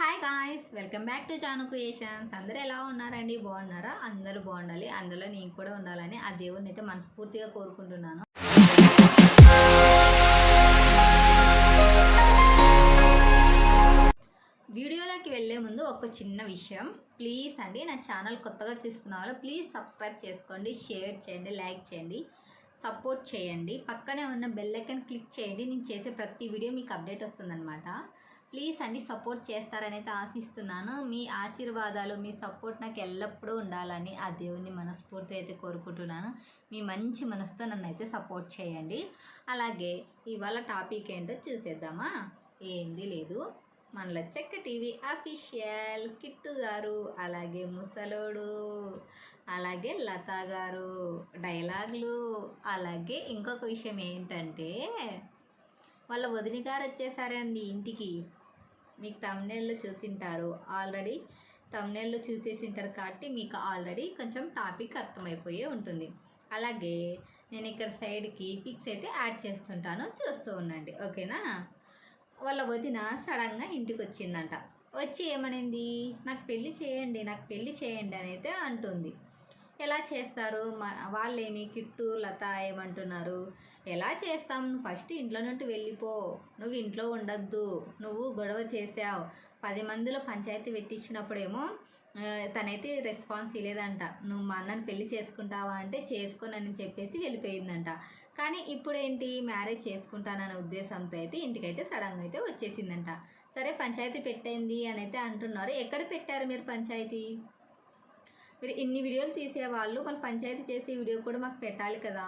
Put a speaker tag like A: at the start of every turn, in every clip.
A: Hi guys, welcome back to Janu creations. అందరూ ఎలా ఉన్నారండి? బాగున్నారా? అందరూ బాగుండాలి, అందులో నేను కూడా ఉండాలని ఆ దేవుడిని అయితే మనస్ఫూర్తిగా కోరుకుంటున్నాను. వీడియోలోకి వెళ్ళే ముందు ఒక చిన్న విషయం, ప్లీజ్ అండి, నా ఛానల్ కొత్తగా చూస్తున్న వాళ్ళు ప్లీజ్ సబ్స్క్రైబ్ చేసుకోండి, షేర్ చేయండి, లైక్ చేయండి, సపోర్ట్ చేయండి. పక్కనే ఉన్న బెల్ ఐకాన్ క్లిక్ చేయండి. నేను చేసే ప్రతి వీడియో మీకు అప్డేట్ వస్తుందన్నమాట. ప్లీజ్ అండి, సపోర్ట్ చేస్తారని అయితే ఆశిస్తున్నాను. మీ ఆశీర్వాదాలు, మీ సపోర్ట్ నాకు ఎల్లప్పుడూ ఉండాలని ఆ దేవుని మనస్ఫూర్తి అయితే కోరుకుంటున్నాను. మీ మంచి మనసుతో నన్ను అయితే సపోర్ట్ చేయండి. అలాగే ఇవాళ టాపిక్ ఏంటో చూసేద్దామా? ఏంది లేదు, మన లచ్చక్క టీవీ అఫీషియల్ కిట్టు గారు, అలాగే ముసలోడు, అలాగే లతా గారు డైలాగులు, అలాగే ఇంకొక విషయం ఏంటంటే వాళ్ళ వదిన గారు వచ్చేసారండి ఇంటికి. మీకు తమ్నెల్లో చూసింటారు, ఆల్రెడీ తమ్నెల్లో చూసేసింటారు కాబట్టి మీకు ఆల్రెడీ కొంచెం టాపిక్ అర్థమైపోయే ఉంటుంది. అలాగే నేను ఇక్కడ సైడ్కి పిక్స్ అయితే యాడ్ చేస్తుంటాను, చూస్తూ ఉండండి, ఓకేనా? వాళ్ళ వదిన సడన్గా ఇంటికి వచ్చిందంట. వచ్చి ఏమనింది, నాకు పెళ్ళి చేయండి, నాకు పెళ్ళి చేయండి అని అయితే అంటుంది. ఎలా చేస్తారు? వాళ్ళేమి కిట్టు లత ఏమంటున్నారు, ఎలా చేస్తాం, ఫస్ట్ ఇంట్లో నుండి వెళ్ళిపో, నువ్వు ఇంట్లో ఉండద్దు, నువ్వు గొడవ చేసావు, 10 మందిలో పంచాయతీ పెట్టించినప్పుడేమో తనైతే రెస్పాన్స్ ఇవ్వలేదంట. నువ్వు మా అన్నని పెళ్లి చేసుకుంటావా అంటే చేసుకోనని చెప్పేసి వెళ్ళిపోయిందంట. కానీ ఇప్పుడు ఏంటి, మ్యారేజ్ చేసుకుంటాననే ఉద్దేశంతో అయితే ఇంటికైతే సడన్గా అయితే వచ్చేసిందంట. సరే పంచాయతీ పెట్టింది అని అయితే అంటున్నారు. ఎక్కడ పెట్టారు మీరు పంచాయతీ? మీరు ఇన్ని వీడియోలు తీసేవాళ్ళు మన పంచాయతీ చేసే వీడియో కూడా మాకు పెట్టాలి కదా,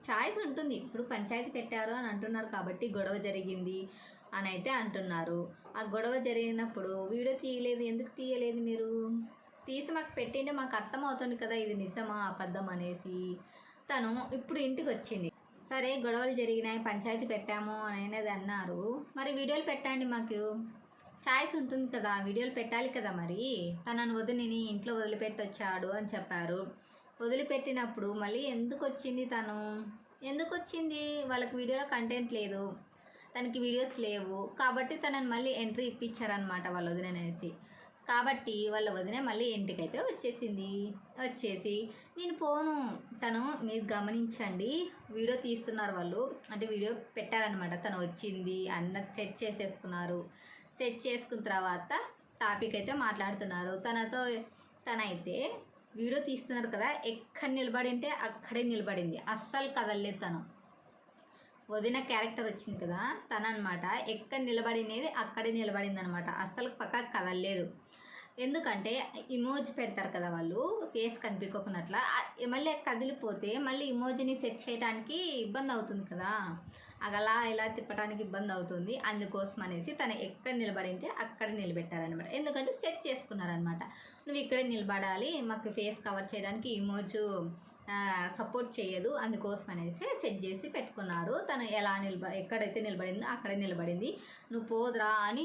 A: ఛాయిస్ ఉంటుంది. ఇప్పుడు పంచాయతీ పెట్టారు అని అంటున్నారు కాబట్టి గొడవ జరిగింది అని అయితే అంటున్నారు. ఆ గొడవ జరిగినప్పుడు వీడియో తీయలేదు, ఎందుకు తీయలేదు? మీరు తీసి మాకు పెట్టింటే మాకు అర్థం అవుతుంది కదా ఇది నిజమా అబద్ధం అనేసి. తను ఇప్పుడు ఇంటికి వచ్చింది, సరే గొడవలు జరిగినాయి, పంచాయతీ పెట్టాము అనేది అన్నారు, మరి వీడియోలు పెట్టండి, మాకు ఛాయిస్ ఉంటుంది కదా, వీడియోలు పెట్టాలి కదా. మరి తనను వదిలిని ఇంట్లో వదిలిపెట్టొచ్చాడు అని చెప్పారు. వదిలిపెట్టినప్పుడు మళ్ళీ ఎందుకు వచ్చింది, తను ఎందుకు వచ్చింది? వాళ్ళకి వీడియోలో కంటెంట్ లేదు, తనకి వీడియోస్ లేవు కాబట్టి తనని మళ్ళీ ఎంట్రీ ఇప్పించారనమాట వాళ్ళ వదిననేసి. కాబట్టి వాళ్ళ వదిన మళ్ళీ ఇంటికైతే వచ్చేసింది. వచ్చేసి నేను పోను, తను మీరు గమనించండి, వీడియో తీస్తున్నారు వాళ్ళు, అంటే వీడియో పెట్టారనమాట. తను వచ్చింది అన్న సెట్ చేసేసుకున్నారు. సెట్ చేసుకున్న తర్వాత టాపిక్ అయితే మాట్లాడుతున్నారు. తనైతే వీడియో తీస్తున్నారు కదా, ఎక్కడ నిలబడి ఉంటే అక్కడే నిలబడింది, అస్సలు కదలలేదు. తను వదిన క్యారెక్టర్ వచ్చింది కదా, తనమాట ఎక్కడ నిలబడినది అక్కడే నిలబడింది అనమాట, అస్సలు పక్క కదలలేదు. ఎందుకంటే ఇమోజీ పెడతారు కదా వాళ్ళు, ఫేస్ కనిపించకున్నట్ల, మళ్ళీ కదిలిపోతే మళ్ళీ ఇమోజీని సెట్ చేయడానికి ఇబ్బంది అవుతుంది కదా, అలా ఇలా తిప్పడానికి ఇబ్బంది అవుతుంది. అందుకోసం అనేసి తను ఎక్కడ నిలబడింటే అక్కడ నిలబెట్టారనమాట. ఎందుకంటే సెట్ చేసుకున్నారనమాట, నువ్వు ఇక్కడే నిలబడాలి, మాకు ఫేస్ కవర్ చేయడానికి ఇమోజు సపోర్ట్ చేయదు, అందుకోసం అనేసి సెట్ చేసి పెట్టుకున్నారు. తను ఎలా ఎక్కడైతే నిలబడిందో అక్కడే నిలబడింది. నువ్వు పోదురా అని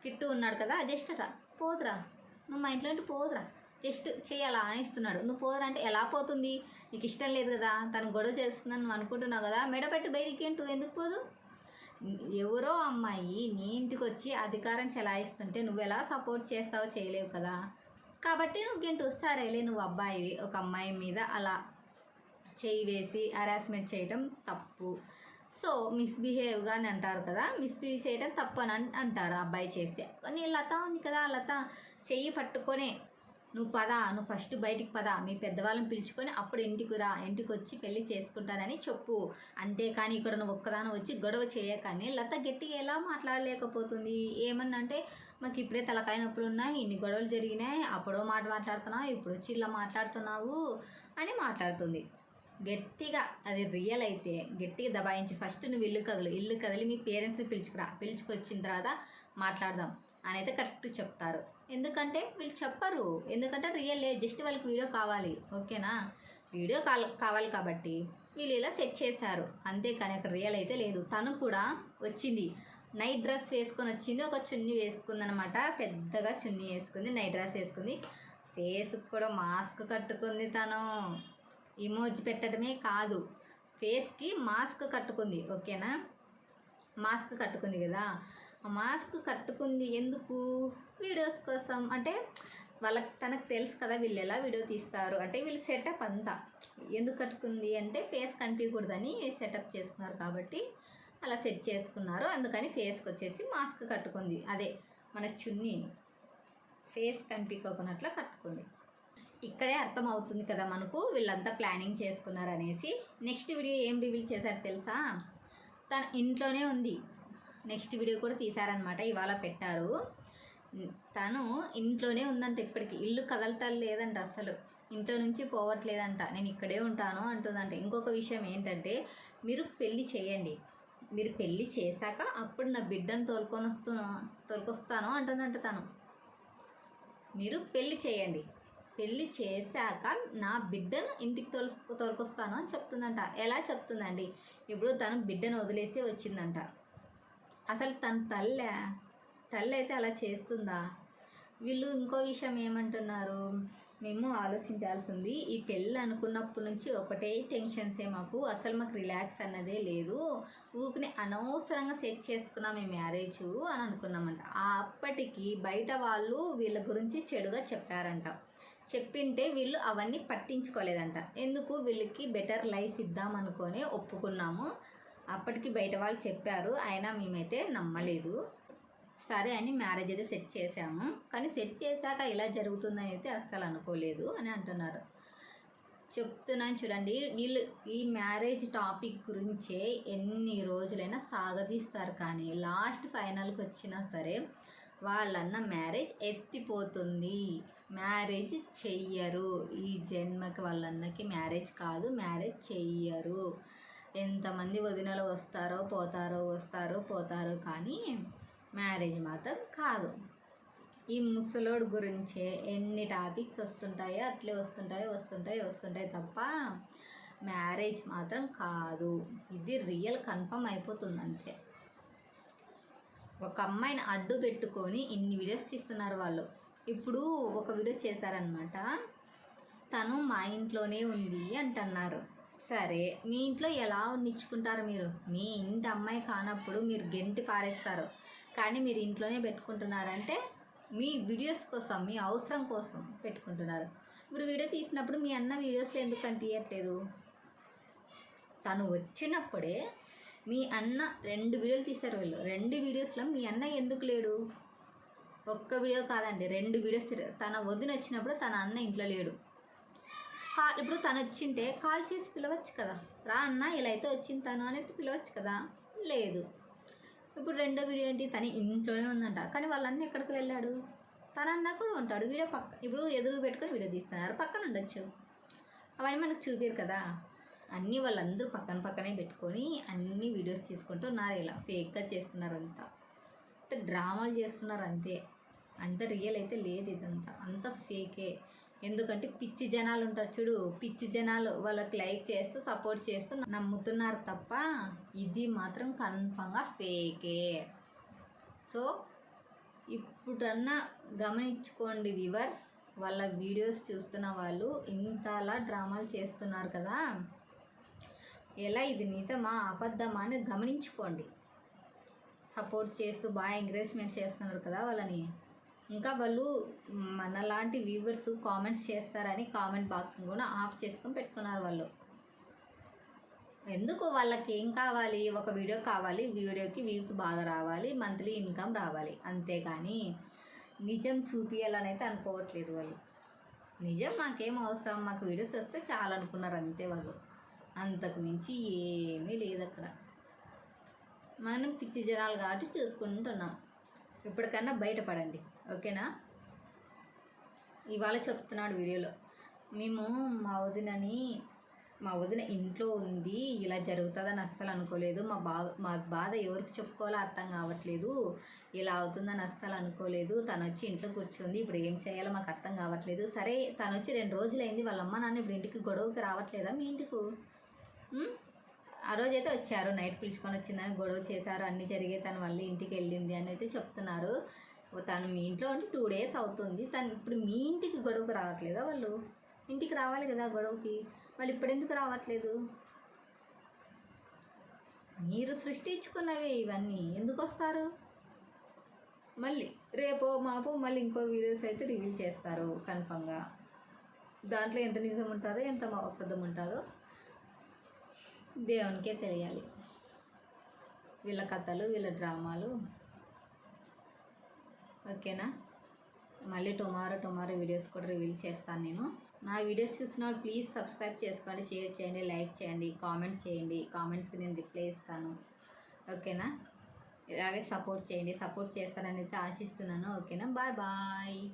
A: కిట్టు ఉన్నాడు కదా, జస్ట్ అట పోదురా, నువ్వు మా ఇంట్లో పోదురా, జస్ట్ చేయాలా అని ఇస్తున్నాడు. నువ్వు పోదురా అంటే ఎలా పోతుంది, నీకు ఇష్టం లేదు కదా, తను గొడవ చేస్తుందని నువ్వు అనుకుంటున్నావు కదా, మెడపెట్టి బయటికి ఏంటూ ఎందుకు పోదు? ఎవరో అమ్మాయి నీ ఇంటికి వచ్చి అధికారం చెలాయిస్తుంటే నువ్వు ఎలా సపోర్ట్ చేస్తావో చేయలేవు కదా, కాబట్టి నువ్వు గంటూ సరేలే, నువ్వు అబ్బాయివి, ఒక అమ్మాయి మీద అలా చేయి వేసి హరాస్మెంట్ చేయడం తప్పు. సో మిస్బిహేవ్గా అని అంటారు కదా, మిస్బిహేవ్ చేయడం తప్పు అని అంటారు అబ్బాయి చేస్తే. కానీ లత ఉంది కదా, లత చెయ్యి పట్టుకొని నువ్వు పదా, నువ్వు ఫస్ట్ బయటికి పదా, మీ పెద్దవాళ్ళని పిలుచుకొని అప్పుడు ఇంటికి రా, ఇంటికి వచ్చి పెళ్లి చేసుకుంటానని చెప్పు, అంతేకాని ఇక్కడ నువ్వు ఒక్కదాని వచ్చి గొడవ చేయకని. లత గట్టిగా ఎలా మాట్లాడలేకపోతుంది? ఏమన్నా అంటే మాకు ఇప్పుడే తలకాయ నొప్పులు ఉన్నాయి, ఇన్ని గొడవలు జరిగినాయి, అప్పుడో మాట మాట్లాడుతున్నావు, ఇప్పుడు వచ్చి ఇలా మాట్లాడుతున్నావు అని మాట్లాడుతుంది గట్టిగా. అది రియల్ అయితే గట్టిగా దబాయించి ఫస్ట్ నువ్వు ఇల్లు కదిలి మీ పేరెంట్స్ని పిలుచుకొచ్చిన తర్వాత మాట్లాడదాం అని అయితే కరెక్ట్ చెప్తారు. ఎందుకంటే వీళ్ళు చెప్పరు, ఎందుకంటే రియల్ జస్ట్ వాళ్ళకి వీడియో కావాలి, ఓకేనా? వీడియో కావాలి కాబట్టి వీళ్ళు ఇలా సెట్ చేశారు, అంతేకాని అక్కడ రియల్ అయితే లేదు. తను కూడా వచ్చింది, నైట్ డ్రెస్ వేసుకొని వచ్చింది, ఒక చున్నీ వేసుకుందనమాట, పెద్దగా చున్నీ వేసుకుంది, నైట్ డ్రెస్ వేసుకుంది, ఫేస్కి కూడా మాస్క్ కట్టుకుంది. తను ఇమోజీ పెట్టడమే కాదు, ఫేస్కి మాస్క్ కట్టుకుంది, ఓకేనా? మాస్క్ కట్టుకుంది కదా, ఆ మాస్క్ కట్టుకుంది ఎందుకు? వీడియోస్ కోసం. అంటే తనకు తెలుసు కదా వీళ్ళు ఎలా వీడియో తీస్తారు, అంటే వీళ్ళు సెటప్ అంతా ఎందుకు కట్టుకుంది అంటే ఫేస్ కనిపించకూడదని సెటప్ చేసుకున్నారు కాబట్టి అలా సెట్ చేసుకున్నారు. అందుకని ఫేస్కి వచ్చేసి మాస్క్ కట్టుకుంది. అదే మన చున్నీని ఫేస్ కనిపించకున్నట్లా కట్టుకుంది. ఇక్కడే అర్థమవుతుంది కదా మనకు వీళ్ళంతా ప్లానింగ్ చేసుకున్నారు అనేసి. నెక్స్ట్ వీడియో ఏం రివీల్ చేశారు తెలుసా? తన ఇంట్లోనే ఉంది. నెక్స్ట్ వీడియో కూడా తీశారనమాట, ఇవాళ పెట్టారు. తను ఇంట్లోనే ఉందంట, ఇప్పటికి ఇల్లు కదలటం లేదంట, అసలు ఇంట్లో నుంచి పోవట్లేదంట. నేను ఇక్కడే ఉంటాను అంటుందంట. ఇంకొక విషయం ఏంటంటే, మీరు పెళ్ళి చేయండి, మీరు పెళ్ళి చేశాక అప్పుడు నా బిడ్డను తోలుకొస్తాను అంటుందంట తను. మీరు పెళ్ళి చేయండి, పెళ్ళి చేశాక నా బిడ్డను ఇంటికి తోలుకొస్తాను అని చెప్తుందంట. ఎలా చెప్తుందండి? ఇప్పుడు తను బిడ్డను వదిలేసి వచ్చిందంట. అసలు తన తల్లి అయితే అలా చేస్తుందా? వీళ్ళు ఇంకో విషయం ఏమంటున్నారు, మేము ఆలోచించాల్సింది ఈ పెళ్ళి అనుకున్నప్పటి నుంచి ఒకటే టెన్షన్సే మాకు, అసలు మాకు రిలాక్స్ అన్నదే లేదు, ఊపిని అనవసరంగా సెట్ చేసుకున్నాం ఈ మ్యారేజ్ అని అనుకున్నామంట. అప్పటికి బయట వాళ్ళు వీళ్ళ గురించి చెడుగా చెప్పారంట. చెప్పింటే వీళ్ళు అవన్నీ పట్టించుకోలేదంట. ఎందుకు? వీళ్ళకి బెటర్ లైఫ్ ఇద్దామనుకొని ఒప్పుకున్నాము. అప్పటికి బయట వాళ్ళు చెప్పారు, అయినా మేమైతే నమ్మలేదు. సరే అని మ్యారేజ్ అయితే సెట్ చేసాము, కానీ సెట్ చేశాక ఇలా జరుగుతుందని అయితే అస్సలు అనుకోలేదు అని అంటున్నారు. చెప్తున్నాను చూడండి, వీళ్ళు ఈ మ్యారేజ్ టాపిక్ గురించే ఎన్ని రోజులైనా సాగదీస్తారు, కానీ లాస్ట్ ఫైనల్కి వచ్చినా సరే వాళ్ళన్న మ్యారేజ్ ఎత్తిపోతుంది. మ్యారేజ్ చెయ్యరు. ఈ జన్మకి వాళ్ళన్నకి మ్యారేజ్ కాదు, మ్యారేజ్ చెయ్యరు. ఎంతమంది వదినలు వస్తారో పోతారో కానీ మ్యారేజ్ మాత్రం కాదు. ఈ ముసలోడు గురించే ఎన్ని టాపిక్స్ వస్తుంటాయో అట్లే వస్తుంటాయి తప్ప మ్యారేజ్ మాత్రం కాదు. ఇది రియల్ కన్ఫర్మ్ అయిపోతుంది అంతే. ఒక అమ్మాయిని అడ్డు పెట్టుకొని ఇన్ని వీడియోస్ తీస్తున్నారు వాళ్ళు. ఇప్పుడు ఒక వీడియో చేశారనమాట, తను మా ఇంట్లోనే ఉంది అంటున్నారు. సరే, మీ ఇంట్లో ఎలా ఉండించుకుంటారు మీరు? మీ ఇంటి అమ్మాయి కానప్పుడు మీరు గెంటి పారేస్తారు, కానీ మీరు ఇంట్లోనే పెట్టుకుంటున్నారంటే మీ వీడియోస్ కోసం, మీ అవసరం కోసం పెట్టుకుంటున్నారు. ఇప్పుడు వీడియో తీసినప్పుడు మీ అన్న వీడియోస్లో ఎందుకు కనిపించట్లేదు? తను వచ్చినప్పుడే మీ అన్న 2 వీడియోలు తీశారు వీళ్ళు. 2 వీడియోస్లో మీ అన్న ఎందుకు లేడు? ఒక్క వీడియో కాదండి, 2 వీడియోస్. తన వదిన వచ్చినప్పుడు తన అన్న ఇంట్లో లేడు. ఇప్పుడు తను వచ్చింటే కాల్ చేసి పిలవచ్చు కదా, రా అన్న ఇలా అయితే వచ్చింది తను అనేది పిలవచ్చు కదా, లేదు. ఇప్పుడు రెండో వీడియో ఏంటి? తను ఇంట్లోనే ఉందంట, కానీ వాళ్ళన్నీ ఎక్కడికి వెళ్ళాడు? తన అన్న కూడా ఉంటాడు. వీడియో ఇప్పుడు ఎదురు పెట్టుకొని వీడియో తీస్తున్నారు, పక్కన ఉండొచ్చు. అవన్నీ మనకు చూపారు కదా. అన్నీ వాళ్ళందరూ పక్కనే పెట్టుకొని అన్ని వీడియోస్ తీసుకుంటున్నారు. ఇలా ఫేక్గా చేస్తున్నారు, అంతా డ్రామాలు చేస్తున్నారు అంతే. అంత రియల్ అయితే లేదు, ఇదంతా అంత ఫేకే. ఎందుకంటే పిచ్చి జనాలు ఉంటారు చూడు, పిచ్చి జనాలు వాళ్ళకి లైక్ చేస్తూ సపోర్ట్ చేస్తూ నమ్ముతున్నారు తప్ప ఇది మాత్రం కన్ఫర్మ్గా ఫేకే. సో ఇప్పుడన్నా గమనించుకోండి వ్యూవర్స్, వాళ్ళ వీడియోస్ చూస్తున్న వాళ్ళు ఇంతలా డ్రామాలు చేస్తున్నారు కదా, ఎలా ఇది నిజమా అబద్ధమా అని గమనించుకోండి. సపోర్ట్ చేస్తూ బాగా ఎంకరేజ్మెంట్ చేస్తున్నారు కదా వాళ్ళని. ఇంకా వాళ్ళు మనలాంటి వ్యూవర్స్ కామెంట్స్ చేస్తారని కామెంట్ బాక్స్ని కూడా ఆఫ్ చేసుకొని పెట్టుకున్నారు వాళ్ళు. ఎందుకు? వాళ్ళకి ఏం కావాలి? ఒక వీడియో కావాలి, వీడియోకి వ్యూస్ బాగా రావాలి, మంత్లీ ఇన్కమ్ రావాలి, అంతేకాని నిజం చూపించాలని అయితే అనుకోవట్లేదు వాళ్ళు. నిజం మాకేం అవసరం, మాకు వీడియోస్ వస్తే చాలా అనుకున్నారు అంతే వాళ్ళు. అంతకు మించి ఏమీ లేదు అక్కడ. మనం పిచ్చి జనాలు కాబట్టి చూసుకుంటున్నాం. ఇప్పటికన్నా బయటపడండి, ఓకేనా? ఇవాళ చెప్తున్నాడు వీడియోలో, మేము మా వదిన ఇంట్లో ఉంది, ఇలా జరుగుతుందని అస్సలు అనుకోలేదు, మా బాధ ఎవరికి చెప్పుకోవాలో అర్థం కావట్లేదు, ఇలా అవుతుందని అస్సలు అనుకోలేదు, తను వచ్చి ఇంట్లో కూర్చుంది, ఇప్పుడు ఏం చేయాలో మాకు అర్థం కావట్లేదు. సరే, తను వచ్చి 2 రోజులైంది, వాళ్ళ అమ్మ నాన్న ఇప్పుడు ఇంటికి గొడవకి రావట్లేదా మీ ఇంటికి? ఆ రోజైతే వచ్చారు, నైట్ పిలుచుకొని వచ్చిందని గొడవ చేశారు, అన్నీ జరిగే, తను మళ్ళీ ఇంటికి వెళ్ళింది అని అయితే చెప్తున్నారు. తను మీ ఇంట్లో అంటే 2 డేస్ అవుతుంది, తను ఇప్పుడు మీ ఇంటికి గొడవకు రావట్లేదా? వాళ్ళు ఇంటికి రావాలి కదా గొడవకి, వాళ్ళు ఇప్పుడు ఎందుకు రావట్లేదు? మీరు సృష్టించుకున్నవే ఇవన్నీ, ఎందుకు వస్తారు? మళ్ళీ రేపో మాపో మళ్ళీ ఇంకో వీడియోస్ అయితే రివీల్ చేస్తారు కన్ఫామ్గా. దాంట్లో ఎంత నిజం ఉంటుందో ఎంత అబద్ధం ఉంటుందో దేవునికే తెలియాలి. వీళ్ళ కథలు, వీళ్ళ డ్రామాలు. ఓకేనా? మళ్ళీ టుమారో వీడియోస్ కూడా రివీల్ చేస్తాను నేను. నా వీడియోస్ చూసినప్పుడు ప్లీజ్ సబ్స్క్రైబ్ చేసుకోండి, షేర్ చేయండి, లైక్ చేయండి, కామెంట్ చేయండి. కామెంట్స్కి నేను రిప్లై ఇస్తాను. ఓకేనా? ఇలాగే సపోర్ట్ చేయండి. సపోర్ట్ చేస్తారని అయితే ఆశిస్తున్నాను. ఓకేనా? Bye bye.